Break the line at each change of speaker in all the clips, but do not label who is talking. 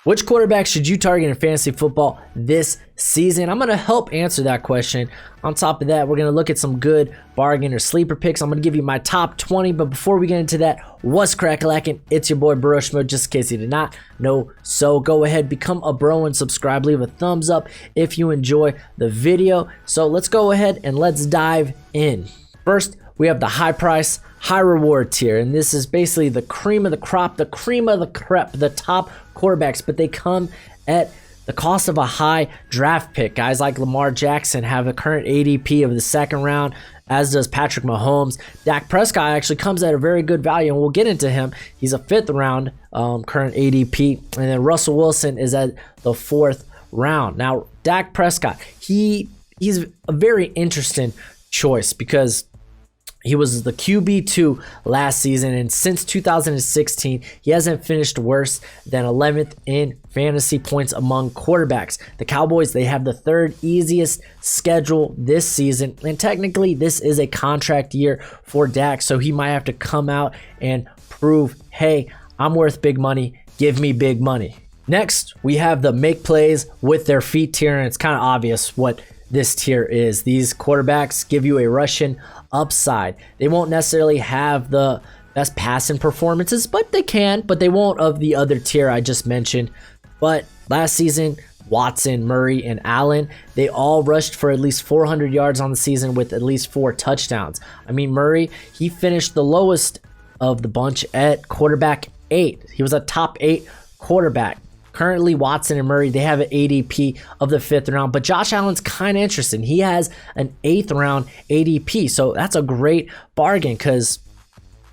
Which quarterback should you target in fantasy football this season? I'm going to help answer that question. On top of that, we're going to look at some good bargain or sleeper picks. I'm going to give you my top 20, but before we get into that, what's crack-a-lackin'? It's your boy Barushmo, just in case you did not know. So go ahead, become a bro and subscribe. Leave a thumbs up if you enjoy the video. So let's go ahead and let's dive in. First, we have the high price, high reward tier, and this is basically the cream of the crop, the cream of the crep, the top quarterbacks, but they come at the cost of a high draft pick. Guys like Lamar Jackson have a current ADP of the second round, as does Patrick Mahomes. Dak Prescott actually comes at a very good value, and we'll get into him. He's a fifth round current ADP, and then Russell Wilson is at the fourth round. Now, Dak Prescott, he's a very interesting choice because he was the QB2 last season, and since 2016, he hasn't finished worse than 11th in fantasy points among quarterbacks. The Cowboys, they have the third easiest schedule this season, and technically this is a contract year for Dak, so he might have to come out and prove, hey, I'm worth big money, give me big money. Next, we have the make plays with their feet tier, and it's kind of obvious what this tier is. These quarterbacks give you a Russian upside. They won't necessarily have the best passing performances, but they can, but they won't of the other tier I just mentioned. But last season, Watson, Murray, and Allen, they all rushed for at least 400 yards on the season with at least 4 touchdowns. I mean, Murray, he finished the lowest of the bunch at quarterback 8. He was a top 8 quarterback. Currently, Watson and Murray, they have an ADP of the 5th round, but Josh Allen's kind of interesting. He has an 8th round ADP, so that's a great bargain because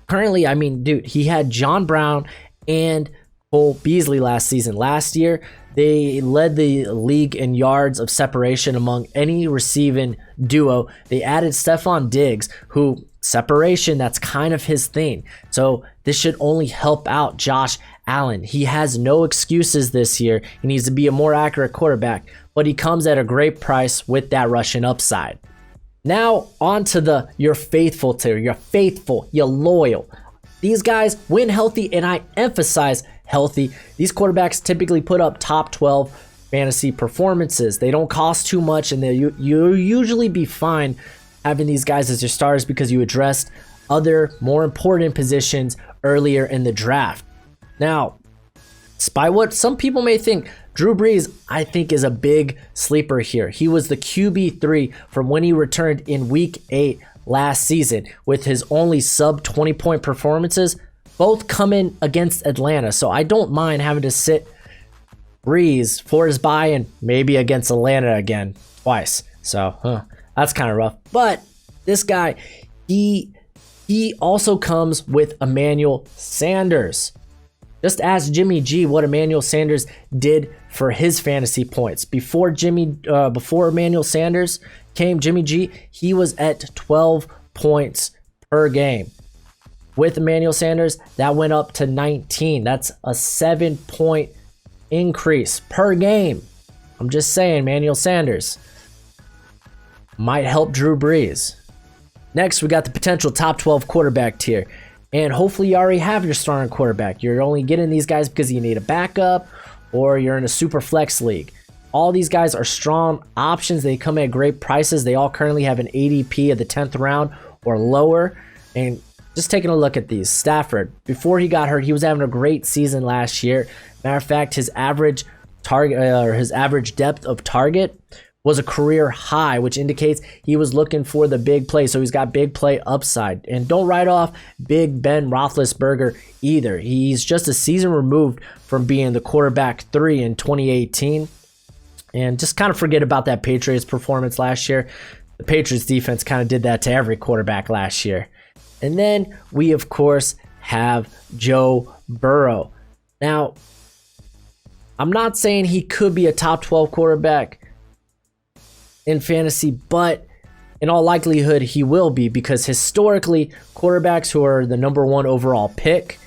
currently, I mean, dude, he had John Brown and Cole Beasley last season. Last year, they led the league in yards of separation among any receiving duo. They added Stephon Diggs, who separation, that's kind of his thing. So this should only help out Josh Allen. He has no excuses this year. He needs to be a more accurate quarterback, but he comes at a great price with that Russian upside. Now on to your faithful tier. You're faithful, you're loyal. These guys win healthy, and I emphasize healthy. These quarterbacks typically put up top 12 fantasy performances. They don't cost too much, and you'll usually be fine having these guys as your stars because you addressed other more important positions earlier in the draft. Now, despite what some people may think, Drew Brees, I think, is a big sleeper here. He was the QB3 from when he returned in Week 8 last season with his only sub 20-point performances, both coming against Atlanta. So I don't mind having to sit Brees for his bye and maybe against Atlanta again twice. So that's kind of rough. But this guy, he also comes with Emmanuel Sanders. Just ask Jimmy G what Emmanuel Sanders did for his fantasy points. Before Emmanuel Sanders came, Jimmy G, he was at 12 points per game. With Emmanuel Sanders, that went up to 19. That's a 7-point increase per game. I'm just saying, Emmanuel Sanders might help Drew Brees. Next, we got the potential top 12 quarterback tier. And hopefully you already have your starting quarterback. You're only getting these guys because you need a backup or you're in a super flex league. All these guys are strong options. They come at great prices. They all currently have an ADP of the 10th round or lower. And just taking a look at these. Stafford, before he got hurt, he was having a great season last year. Matter of fact, his average target or his average depth of target was a career high, which indicates he was looking for the big play. So he's got big play upside. And don't write off Big Ben Roethlisberger either. He's just a season removed from being the quarterback 3 in 2018. And just kind of forget about that Patriots performance last year. The Patriots defense kind of did that to every quarterback last year. And then we, of course, have Joe Burrow. Now, I'm not saying he could be a top 12 quarterback in fantasy, but in all likelihood he will be, because historically quarterbacks who are the number 1 overall pick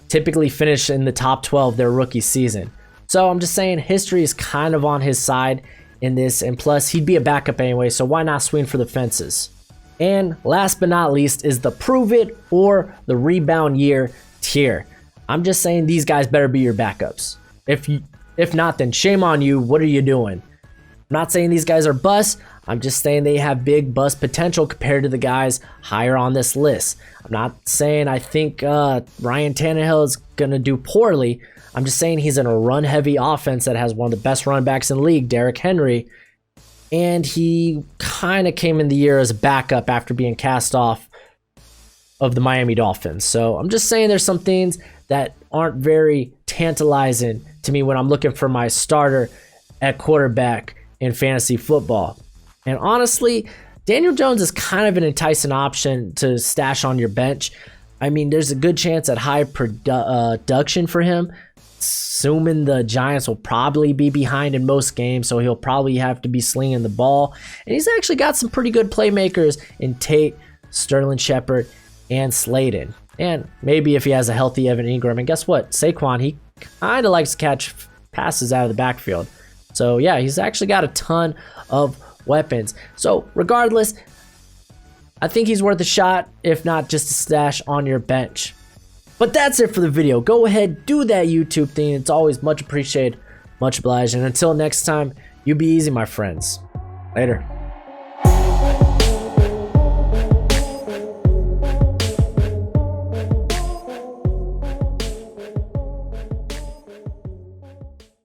typically finish in the top 12 their rookie season. So I'm just saying history is kind of on his side in this, and plus he'd be a backup anyway, so why not swing for the fences? And last but not least is the prove it or the rebound year tier. I'm just saying these guys better be your backups. If not, then shame on you. What are you doing? I'm not saying these guys are busts. I'm just saying they have big bust potential compared to the guys higher on this list. I'm not saying I think Ryan Tannehill is going to do poorly. I'm just saying he's in a run-heavy offense that has one of the best run backs in the league, Derrick Henry. And he kind of came in the year as a backup after being cast off of the Miami Dolphins. So I'm just saying there's some things that aren't very tantalizing to me when I'm looking for my starter at quarterback in fantasy football. And honestly, Daniel Jones is kind of an enticing option to stash on your bench. I mean, there's a good chance at high production for him, assuming the Giants will probably be behind in most games, so he'll probably have to be slinging the ball. And he's actually got some pretty good playmakers in Tate, Sterling Shepard, and Slayton. And maybe if he has a healthy Evan Ingram. And guess what? Saquon, he kind of likes to catch passes out of the backfield. So yeah, he's actually got a ton of weapons. So regardless, I think he's worth a shot, if not just a stash on your bench. But that's it for the video. Go ahead, do that YouTube thing. It's always much appreciated, much obliged. And until next time, you be easy, my friends. Later.